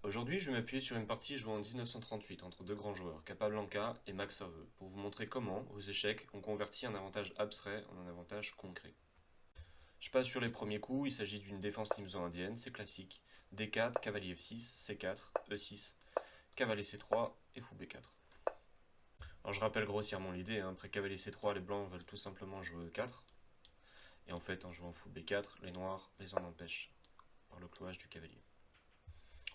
Aujourd'hui, je vais m'appuyer sur une partie jouée en 1938 entre deux grands joueurs, Capablanca et Max Hervé, pour vous montrer comment, aux échecs, on convertit un avantage abstrait en un avantage concret. Je passe sur les premiers coups, il s'agit d'une défense nimzo-indienne, c'est classique. D4, cavalier F6, C4, E6, cavalier C3 et fou B4. Alors je rappelle grossièrement l'idée, après cavalier C3, les blancs veulent tout simplement jouer E4, et en fait en jouant fou B4, les noirs les en empêchent par le clouage du cavalier.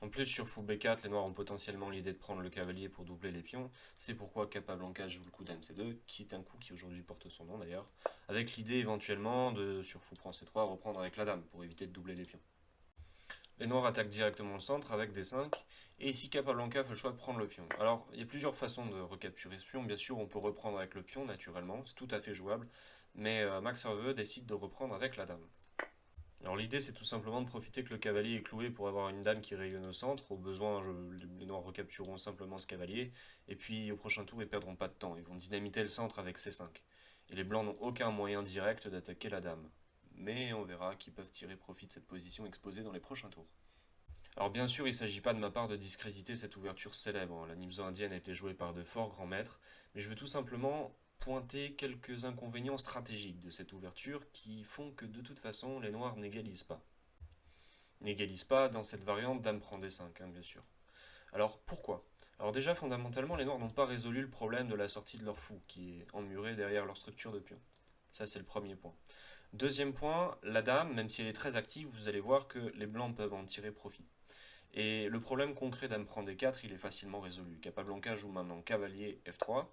En plus, sur fou b4, les noirs ont potentiellement l'idée de prendre le cavalier pour doubler les pions. C'est pourquoi Capablanca joue le coup d'MC2, qui est un coup qui aujourd'hui porte son nom d'ailleurs, avec l'idée éventuellement de, sur fou prend C3, reprendre avec la dame pour éviter de doubler les pions. Les noirs attaquent directement le centre avec D5, et ici Capablanca fait le choix de prendre le pion. Alors, il y a plusieurs façons de recapturer ce pion. Bien sûr, on peut reprendre avec le pion naturellement, c'est tout à fait jouable, mais Max Hervé décide de reprendre avec la dame. Alors l'idée c'est tout simplement de profiter que le cavalier est cloué pour avoir une dame qui rayonne au centre. Au besoin, les noirs recaptureront simplement ce cavalier. Et puis au prochain tour, ils perdront pas de temps. Ils vont dynamiter le centre avec C5. Et les blancs n'ont aucun moyen direct d'attaquer la dame. Mais on verra qu'ils peuvent tirer profit de cette position exposée dans les prochains tours. Alors bien sûr, il ne s'agit pas de ma part de discréditer cette ouverture célèbre. La Nimzo indienne a été jouée par de forts grands maîtres, mais je veux tout simplement pointer quelques inconvénients stratégiques de cette ouverture qui font que de toute façon les noirs n'égalisent pas. N'égalisent pas dans cette variante dame prend d5, bien sûr. Alors pourquoi? Alors déjà fondamentalement les noirs n'ont pas résolu le problème de la sortie de leur fou qui est emmuré derrière leur structure de pion. Ça c'est le premier point. Deuxième point, la dame, même si elle est très active, vous allez voir que les blancs peuvent en tirer profit. Et le problème concret dame prend d4, il est facilement résolu. Capablanca joue maintenant cavalier f3.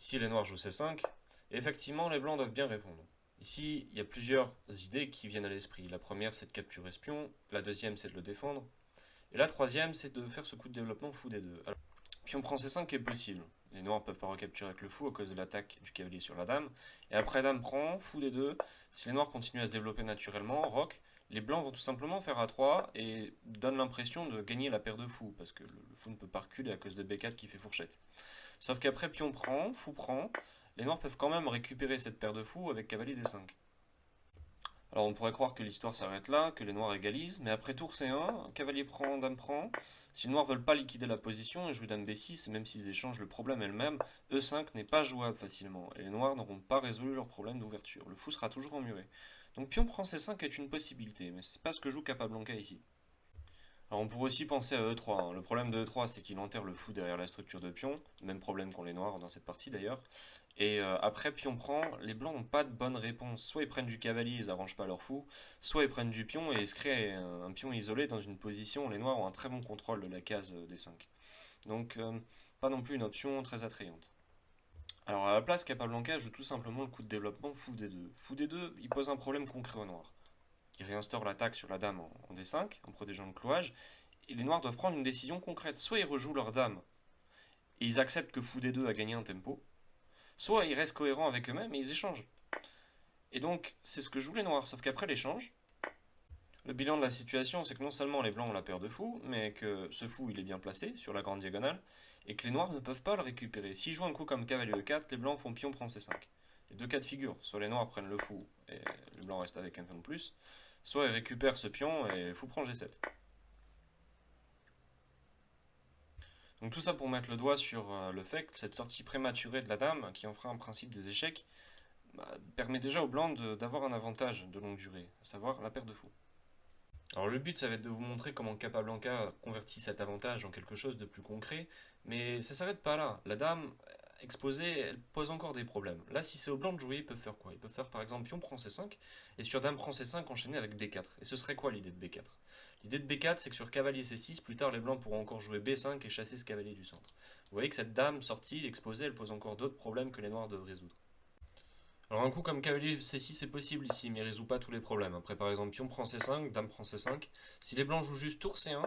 Ici, les noirs jouent c5. Et effectivement, les blancs doivent bien répondre. Ici, il y a plusieurs idées qui viennent à l'esprit. La première, c'est de capturer ce pion. La deuxième, c'est de le défendre. Et la troisième, c'est de faire ce coup de développement fou d2. Alors, pion prend c5 est possible. Les noirs peuvent pas recapturer avec le fou à cause de l'attaque du cavalier sur la dame. Et après dame prend, fou d2. Si les noirs continuent à se développer naturellement, roc, les blancs vont tout simplement faire a3 et donnent l'impression de gagner la paire de fous, parce que le fou ne peut pas reculer à cause de b4 qui fait fourchette. Sauf qu'après pion prend, fou prend, les noirs peuvent quand même récupérer cette paire de fous avec cavalier d5. Alors on pourrait croire que l'histoire s'arrête là, que les noirs égalisent, mais après tour C1, cavalier prend, dame prend. Si les noirs veulent pas liquider la position et jouer dame B6, même s'ils échangent le problème elle-même, E5 n'est pas jouable facilement, et les noirs n'auront pas résolu leur problème d'ouverture. Le fou sera toujours emmuré. Donc pion prend C5 est une possibilité, mais c'est pas ce que joue Capablanca ici. Alors on pourrait aussi penser à E3. Le problème de E3, c'est qu'il enterre le fou derrière la structure de pion. Même problème qu'ont les noirs dans cette partie d'ailleurs. Et après pion prend, les blancs n'ont pas de bonne réponse. Soit ils prennent du cavalier, ils arrangent pas leur fou. Soit ils prennent du pion et ils se créent un pion isolé dans une position où les noirs ont un très bon contrôle de la case des 5. Donc pas non plus une option très attrayante. Alors à la place, Capablanca joue tout simplement le coup de développement fou D2. Fou D2, il pose un problème concret aux noirs. Il réinstaure l'attaque sur la dame en D5, en protégeant le clouage, et les noirs doivent prendre une décision concrète. Soit ils rejouent leur dame et ils acceptent que fou D2 a gagné un tempo, soit ils restent cohérents avec eux-mêmes et ils échangent. Et donc, c'est ce que jouent les noirs, sauf qu'après l'échange, le bilan de la situation, c'est que non seulement les blancs ont la paire de fous, mais que ce fou il est bien placé sur la grande diagonale, et que les noirs ne peuvent pas le récupérer. S'ils jouent un coup comme cavalier E4, les blancs font pion prend C5. Il y a deux cas de figure, soit les noirs prennent le fou et les blancs restent avec un pion de plus, soit ils récupèrent ce pion et fou prend G7. Donc tout ça pour mettre le doigt sur le fait que cette sortie prématurée de la dame, qui en fera un principe des échecs, permet déjà aux blancs d'avoir un avantage de longue durée, à savoir la paire de fous. Alors le but, ça va être de vous montrer comment Capablanca convertit cet avantage en quelque chose de plus concret, mais ça s'arrête pas là. La dame exposée, elle pose encore des problèmes. Là, si c'est au blanc de jouer, ils peuvent faire quoi? Ils peuvent faire par exemple pion prend C5, et sur dame prend C5 enchaîner avec B4. Et ce serait quoi l'idée de B4? L'idée de B4, c'est que sur cavalier C6, plus tard les blancs pourront encore jouer B5 et chasser ce cavalier du centre. Vous voyez que cette dame sortie, exposée, elle pose encore d'autres problèmes que les noirs doivent résoudre. Alors un coup comme cavalier C6 est possible ici, mais il résout pas tous les problèmes. Après par exemple pion prend C5, dame prend C5. Si les blancs jouent juste tour C1,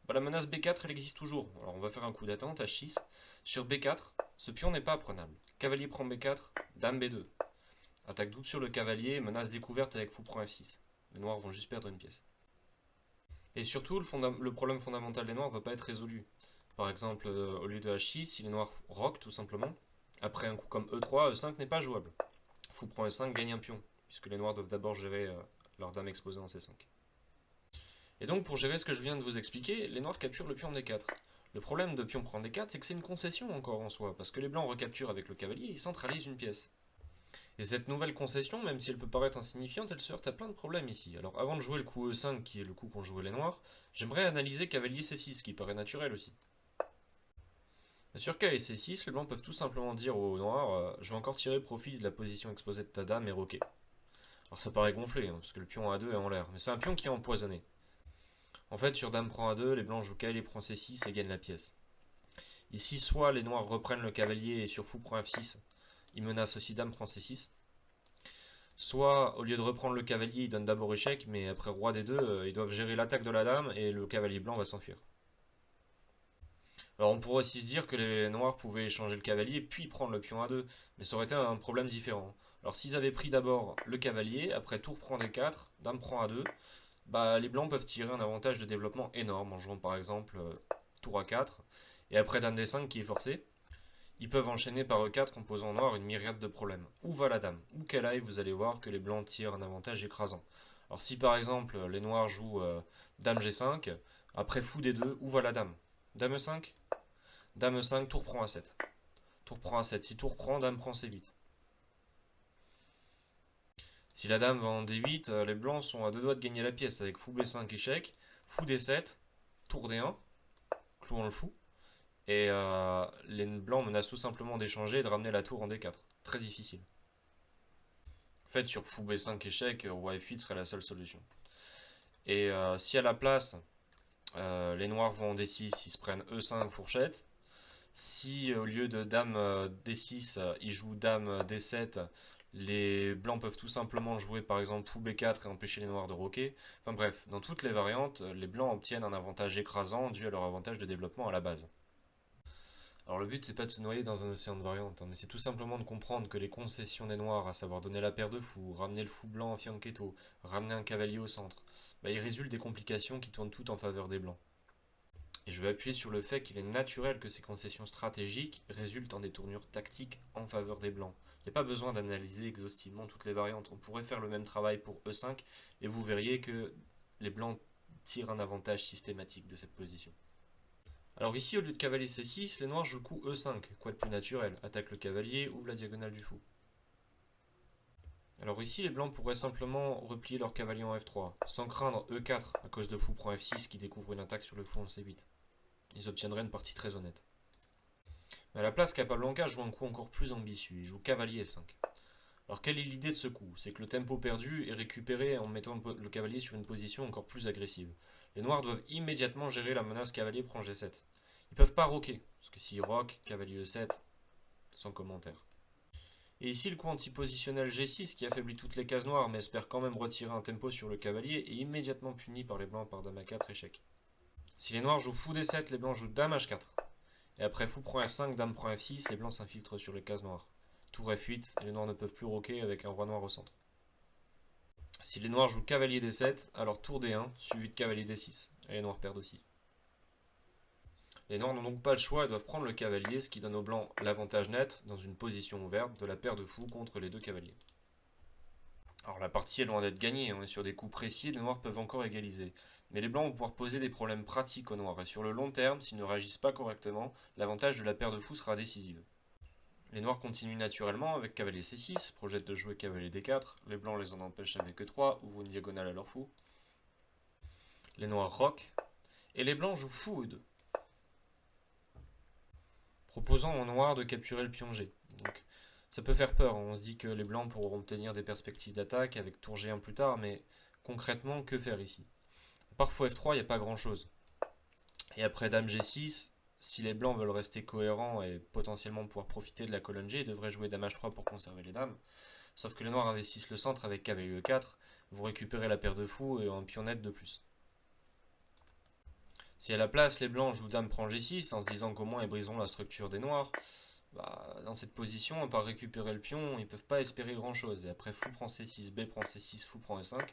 bah, la menace B4 elle existe toujours. Alors on va faire un coup d'attente H6. Sur B4, ce pion n'est pas prenable. Cavalier prend B4, dame B2. Attaque double sur le cavalier, menace découverte avec fou prend F6. Les noirs vont juste perdre une pièce. Et surtout, le problème fondamental des noirs ne va pas être résolu. Par exemple, au lieu de H6, si les noirs roquent tout simplement, après un coup comme E3, E5 n'est pas jouable. Fou prend E5, gagne un pion, puisque les noirs doivent d'abord gérer leur dame exposée en C5. Et donc pour gérer ce que je viens de vous expliquer, les noirs capturent le pion D4. Le problème de pion prend D4, c'est que c'est une concession encore en soi, parce que les blancs recapturent avec le cavalier et ils centralisent une pièce. Et cette nouvelle concession, même si elle peut paraître insignifiante, elle se heurte à plein de problèmes ici. Alors avant de jouer le coup E5, qui est le coup qu'ont joué les noirs, j'aimerais analyser cavalier C6, qui paraît naturel aussi. Sur cavalier C6, les blancs peuvent tout simplement dire aux noirs je vais encore tirer profit de la position exposée de ta dame et roquer. Alors ça paraît gonflé, hein, parce que le pion A2 est en l'air, mais c'est un pion qui est empoisonné. En fait, sur dame prend A2, les blancs jouent cavalier prend C6 et gagnent la pièce. Ici, soit les noirs reprennent le cavalier et sur fou prend F6, ils menacent aussi dame prend C6. Soit, au lieu de reprendre le cavalier, ils donnent d'abord échec, mais après roi D2, ils doivent gérer l'attaque de la dame et le cavalier blanc va s'enfuir. Alors on pourrait aussi se dire que les noirs pouvaient échanger le cavalier puis prendre le pion A2, mais ça aurait été un problème différent. Alors s'ils avaient pris d'abord le cavalier, après tour prend D4, dame prend A2, bah les blancs peuvent tirer un avantage de développement énorme en jouant par exemple tour A4, et après dame D5 qui est forcé. Ils peuvent enchaîner par E4 en posant en noir une myriade de problèmes. Où va la dame? Où qu'elle aille, vous allez voir que les blancs tirent un avantage écrasant. Alors si par exemple les noirs jouent dame G5, après fou D2, où va la dame? Dame E5? Dame E5, tour prend A7. Tour prend A7. Si tour prend, dame prend C8. Si la dame va en D8, les blancs sont à deux doigts de gagner la pièce avec fou B5 échec, fou D7, tour D1, clouant le fou. Et les blancs menacent tout simplement d'échanger et de ramener la tour en D4. Très difficile. En fait, sur fou B5 échec, roi F8 serait la seule solution. Et si à la place, les noirs vont en D6, ils se prennent E5 fourchette. Si au lieu de dame D6, ils jouent dame D7, les blancs peuvent tout simplement jouer par exemple fou B4 et empêcher les noirs de roquer. Enfin bref, dans toutes les variantes, les blancs obtiennent un avantage écrasant dû à leur avantage de développement à la base. Alors le but c'est pas de se noyer dans un océan de variantes, hein, mais c'est tout simplement de comprendre que les concessions des noirs, à savoir donner la paire de fous, ramener le fou blanc en fianchetto, ramener un cavalier au centre, bah, il résulte des complications qui tournent toutes en faveur des blancs. Et je vais appuyer sur le fait qu'il est naturel que ces concessions stratégiques résultent en des tournures tactiques en faveur des blancs. Il n'y a pas besoin d'analyser exhaustivement toutes les variantes, on pourrait faire le même travail pour E5 et vous verriez que les blancs tirent un avantage systématique de cette position. Alors ici, au lieu de cavalier C6, les noirs jouent le coup E5, quoi de plus naturel, attaque le cavalier, ouvre la diagonale du fou. Alors ici, les blancs pourraient simplement replier leur cavalier en F3, sans craindre E4 à cause de fou prend F6 qui découvre une attaque sur le fou en C8. Ils obtiendraient une partie très honnête. Mais à la place, Capablanca joue un coup encore plus ambitieux, il joue cavalier F5. Alors quelle est l'idée de ce coup? C'est que le tempo perdu est récupéré en mettant le cavalier sur une position encore plus agressive. Les noirs doivent immédiatement gérer la menace cavalier prend G7. Ils peuvent pas roquer, parce que s'ils roquent, cavalier E7, sans commentaire. Et ici, le coup antipositionnel G6 qui affaiblit toutes les cases noires mais espère quand même retirer un tempo sur le cavalier est immédiatement puni par les blancs par dame A4 échec. Si les noirs jouent fou D7, les blancs jouent dame H4. Et après fou prend F5, dame prend F6, les blancs s'infiltrent sur les cases noires. Tour F8, et les noirs ne peuvent plus roquer avec un roi noir au centre. Si les noirs jouent cavalier D7, alors tour D1, suivi de cavalier D6. Et les noirs perdent aussi. Les noirs n'ont donc pas le choix et doivent prendre le cavalier, ce qui donne aux blancs l'avantage net, dans une position ouverte, de la paire de fous contre les deux cavaliers. Alors la partie est loin d'être gagnée, on est sur des coups précis, les noirs peuvent encore égaliser. Mais les blancs vont pouvoir poser des problèmes pratiques aux noirs, et sur le long terme, s'ils ne réagissent pas correctement, l'avantage de la paire de fous sera décisif. Les noirs continuent naturellement avec cavalier C6, projettent de jouer cavalier D4, les blancs les en empêchent avec E3, ouvrent une diagonale à leur fou. Les noirs roquent, et les blancs jouent fou E2, proposant aux noirs de capturer le pion G. Donc, ça peut faire peur, on se dit que les blancs pourront obtenir des perspectives d'attaque avec tour G1 plus tard, mais concrètement, que faire ici? Parfois F3, il n'y a pas grand chose. Et après dame G6, si les blancs veulent rester cohérents et potentiellement pouvoir profiter de la colonne G, ils devraient jouer dame H3 pour conserver les dames. Sauf que les noirs investissent le centre avec cavalier E4, vont récupérer la paire de fous et un pion net de plus. Si à la place les blancs jouent dame prend G6 en se disant qu'au moins ils briseront la structure des noirs, bah, dans cette position, à part récupérer le pion, ils ne peuvent pas espérer grand chose. Et après fou prend C6, B prend C6, fou prend E5,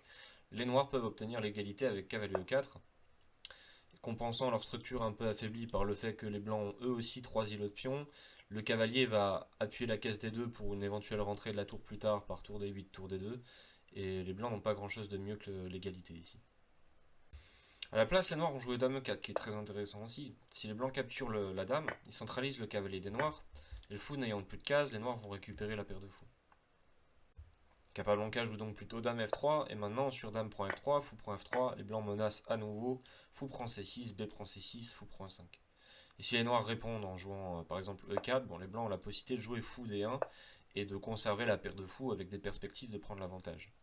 les noirs peuvent obtenir l'égalité avec cavalier E4, compensant leur structure un peu affaiblie par le fait que les blancs ont eux aussi 3 îlots de pions. Le cavalier va appuyer la caisse D2 pour une éventuelle rentrée de la tour plus tard par tour D8, tour D2. Et les blancs n'ont pas grand chose de mieux que l'égalité ici. À la place, les noirs ont joué dame e4, qui est très intéressant aussi. Si les blancs capturent la dame, ils centralisent le cavalier des noirs, et le fou n'ayant plus de cases, les noirs vont récupérer la paire de fous. Capablanca joue donc plutôt dame f3, et maintenant sur dame prend f3, fou prend f3, les blancs menacent à nouveau, fou prend c6, b prend c6, fou prend e5. Et si les noirs répondent en jouant par exemple e4, bon, les blancs ont la possibilité de jouer fou d1 et de conserver la paire de fous avec des perspectives de prendre l'avantage.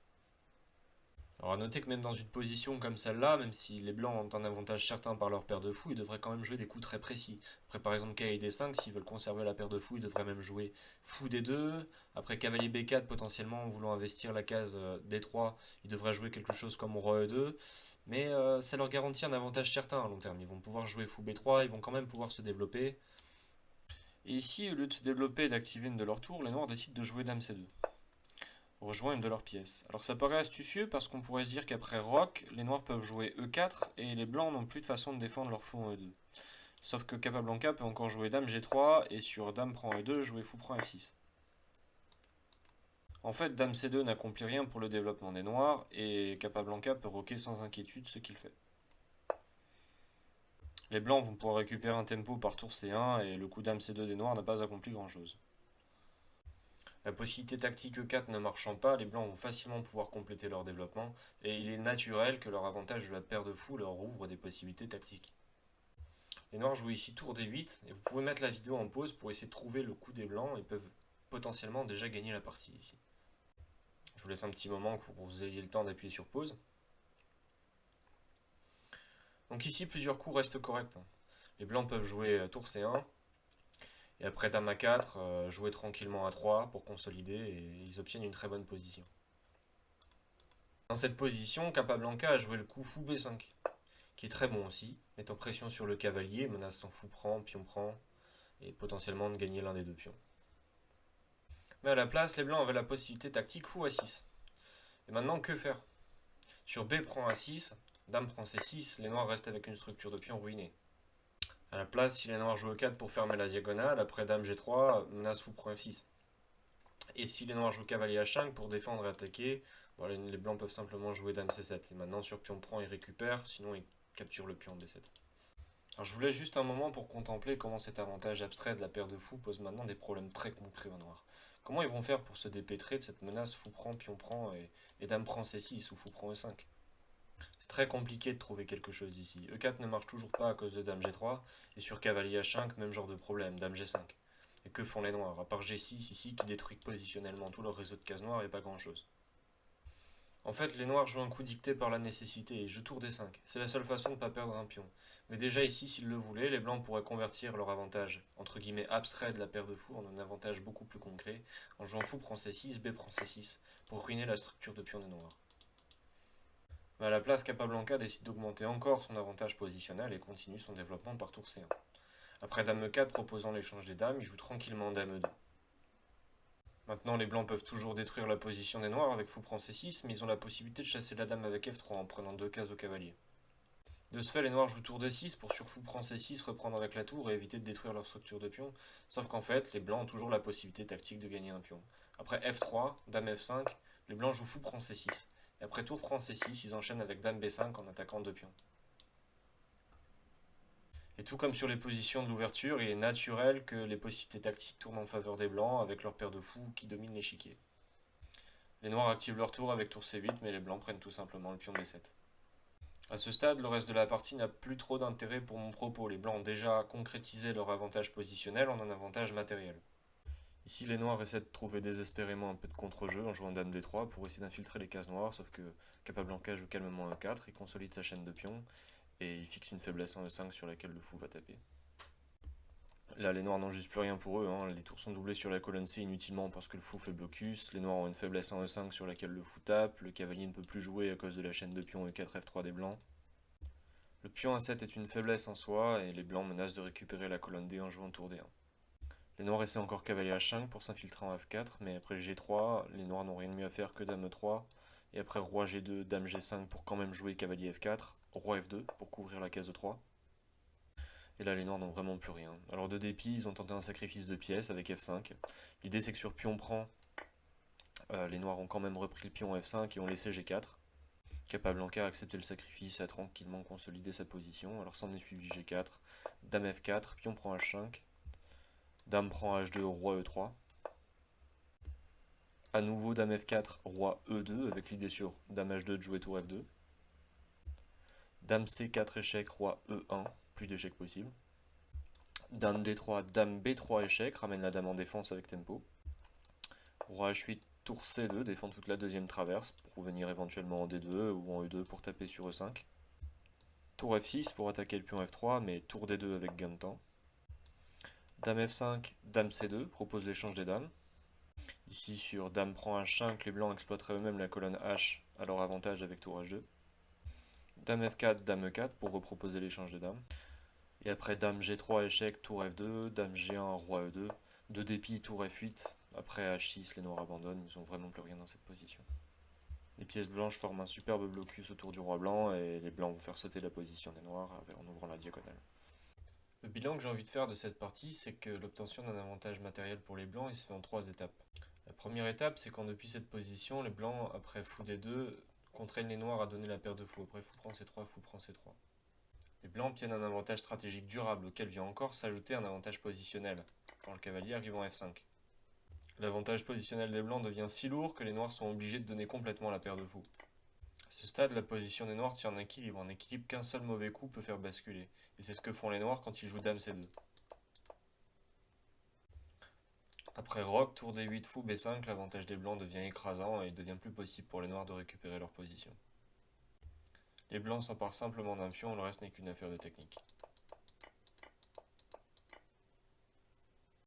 Alors à noter que même dans une position comme celle-là, même si les blancs ont un avantage certain par leur paire de fous, ils devraient quand même jouer des coups très précis. Après par exemple cavalier d5, s'ils veulent conserver la paire de fous, ils devraient même jouer fou d2. Après cavalier b4, potentiellement en voulant investir la case d3, ils devraient jouer quelque chose comme roi e2. Mais ça leur garantit un avantage certain à long terme. Ils vont pouvoir jouer fou b3, ils vont quand même pouvoir se développer. Et ici, au lieu de se développer et d'activer une de leurs tours, les noirs décident de jouer dame c2. Rejoint une de leurs pièces. Alors ça paraît astucieux parce qu'on pourrait se dire qu'après roc, les noirs peuvent jouer e4 et les blancs n'ont plus de façon de défendre leur fou en e2. Sauf que Capablanca peut encore jouer dame g3 et sur dame prend e2 jouer fou prend f6. En fait, dame c2 n'accomplit rien pour le développement des noirs et Capablanca peut roquer sans inquiétude ce qu'il fait. Les blancs vont pouvoir récupérer un tempo par tour c1 et le coup dame c2 des noirs n'a pas accompli grand chose. La possibilité tactique E4 ne marchant pas, les blancs vont facilement pouvoir compléter leur développement, et il est naturel que leur avantage de la paire de fous leur ouvre des possibilités tactiques. Les noirs jouent ici tour D8, et vous pouvez mettre la vidéo en pause pour essayer de trouver le coup des blancs, et peuvent potentiellement déjà gagner la partie ici. Je vous laisse un petit moment pour que vous ayez le temps d'appuyer sur pause. Donc ici, plusieurs coups restent corrects. Les blancs peuvent jouer tour C1, et après dame A4, jouer tranquillement A3 pour consolider, et ils obtiennent une très bonne position. Dans cette position, Capablanca a joué le coup fou B5, qui est très bon aussi, mettant pression sur le cavalier, menaçant fou prend, pion prend, et potentiellement de gagner l'un des deux pions. Mais à la place, les blancs avaient la possibilité tactique fou A6. Et maintenant, que faire? Sur B prend A6, dame prend C6, les noirs restent avec une structure de pion ruinée. À la place, si les noirs jouent E4 pour fermer la diagonale, après dame G3, menace fou prend F6. Et si les noirs jouent cavalier H5 pour défendre et attaquer, bon, les blancs peuvent simplement jouer dame C7. Et maintenant sur pion prend, ils récupèrent, sinon ils capturent le pion D7. Alors je vous laisse juste un moment pour contempler comment cet avantage abstrait de la paire de fous pose maintenant des problèmes très concrets aux noirs. Comment ils vont faire pour se dépêtrer de cette menace fou prend, pion prend et dame prend C6 ou fou prend E5? C'est très compliqué de trouver quelque chose ici. E4 ne marche toujours pas à cause de dame G3, et sur cavalier H5, même genre de problème, dame G5. Et que font les noirs? À part G6 ici qui détruit positionnellement tout leur réseau de cases noires et pas grand chose. En fait, les noirs jouent un coup dicté par la nécessité et jouent tour D5. C'est la seule façon de ne pas perdre un pion. Mais déjà ici, s'ils le voulaient, les blancs pourraient convertir leur avantage, entre guillemets abstrait de la paire de fous, en un avantage beaucoup plus concret, en jouant fou prend C6, B prend C6, pour ruiner la structure de pion des noirs. Mais à la place, Capablanca décide d'augmenter encore son avantage positionnel et continue son développement par tour C1. Après dame E4 proposant l'échange des dames, il joue tranquillement dame E2. Maintenant, les blancs peuvent toujours détruire la position des noirs avec fou prend C6, mais ils ont la possibilité de chasser la dame avec F3 en prenant deux cases au cavalier. De ce fait, les noirs jouent tour D6 pour sur fou prend C6 reprendre avec la tour et éviter de détruire leur structure de pion, sauf qu'en fait, les blancs ont toujours la possibilité tactique de gagner un pion. Après F3, dame F5, les blancs jouent fou prend C6, et après tour prend C6, ils enchaînent avec dame B5 en attaquant deux pions. Et tout comme sur les positions de l'ouverture, il est naturel que les possibilités tactiques tournent en faveur des blancs avec leur paire de fous qui domine l'échiquier. Les noirs activent leur tour avec tour C8, mais les blancs prennent tout simplement le pion D7. A ce stade, le reste de la partie n'a plus trop d'intérêt pour mon propos. Les blancs ont déjà concrétisé leur avantage positionnel en un avantage matériel. Ici, les noirs essaient de trouver désespérément un peu de contre-jeu en jouant dame D3 pour essayer d'infiltrer les cases noires, sauf que Capablanca joue calmement E4, il consolide sa chaîne de pions, et il fixe une faiblesse en E5 sur laquelle le fou va taper. Là, les noirs n'ont juste plus rien pour eux, hein. Les tours sont doublés sur la colonne C inutilement parce que le fou fait blocus, les noirs ont une faiblesse en E5 sur laquelle le fou tape, le cavalier ne peut plus jouer à cause de la chaîne de pions E4 F3 des blancs. Le pion A7 est une faiblesse en soi, et les blancs menacent de récupérer la colonne D en jouant tour D1. Les noirs essaient encore cavalier H5 pour s'infiltrer en F4, mais après G3, les noirs n'ont rien de mieux à faire que dame E3, et après roi G2, dame G5 pour quand même jouer cavalier F4, roi F2 pour couvrir la case E3. Et là, les noirs n'ont vraiment plus rien. Alors de dépit, ils ont tenté un sacrifice de pièces avec F5. L'idée, c'est que sur pion prend, les noirs ont quand même repris le pion F5 et ont laissé G4. Capablanca a accepté le sacrifice et a tranquillement consolidé sa position. Alors s'en est suivi G4, Dame F4, pion prend H5, Dame prend H2, Roi E3. À nouveau Dame F4, Roi E2 avec l'idée sur Dame H2 de jouer tour F2. Dame C4 échec, Roi E1, plus d'échecs possible. Dame D3, Dame B3 échec, ramène la dame en défense avec tempo. Roi H8, tour C2, défend toute la deuxième traverse pour venir éventuellement en D2 ou en E2 pour taper sur E5. Tour F6 pour attaquer le pion F3, mais tour D2 avec gain de temps. Dame F5, Dame C2, propose l'échange des dames. Ici sur Dame prend H5, les blancs exploiteraient eux-mêmes la colonne H à leur avantage avec tour H2. Dame F4, Dame E4 pour reproposer l'échange des dames. Et après Dame G3 échec, tour F2, Dame G1, Roi E2. De dépit, tour F8. Après H6, les noirs abandonnent, ils n'ont vraiment plus rien dans cette position. Les pièces blanches forment un superbe blocus autour du roi blanc et les blancs vont faire sauter la position des noirs en ouvrant la diagonale. Le bilan que j'ai envie de faire de cette partie, c'est que l'obtention d'un avantage matériel pour les blancs, il se fait en 3 étapes. La première étape, c'est quand depuis cette position, les blancs, après fou D2, contraignent les noirs à donner la paire de fou. Après fou prend C3, fou prend C3. Les blancs obtiennent un avantage stratégique durable auquel vient encore s'ajouter un avantage positionnel, quand le cavalier arrive en F5. L'avantage positionnel des blancs devient si lourd que les noirs sont obligés de donner complètement la paire de fou. À ce stade, la position des noirs tient un équilibre qu'un seul mauvais coup peut faire basculer. Et c'est ce que font les noirs quand ils jouent Dame C2. Après roc, tour D8, fou B5, l'avantage des blancs devient écrasant et il devient plus possible pour les noirs de récupérer leur position. Les blancs s'emparent simplement d'un pion, le reste n'est qu'une affaire de technique.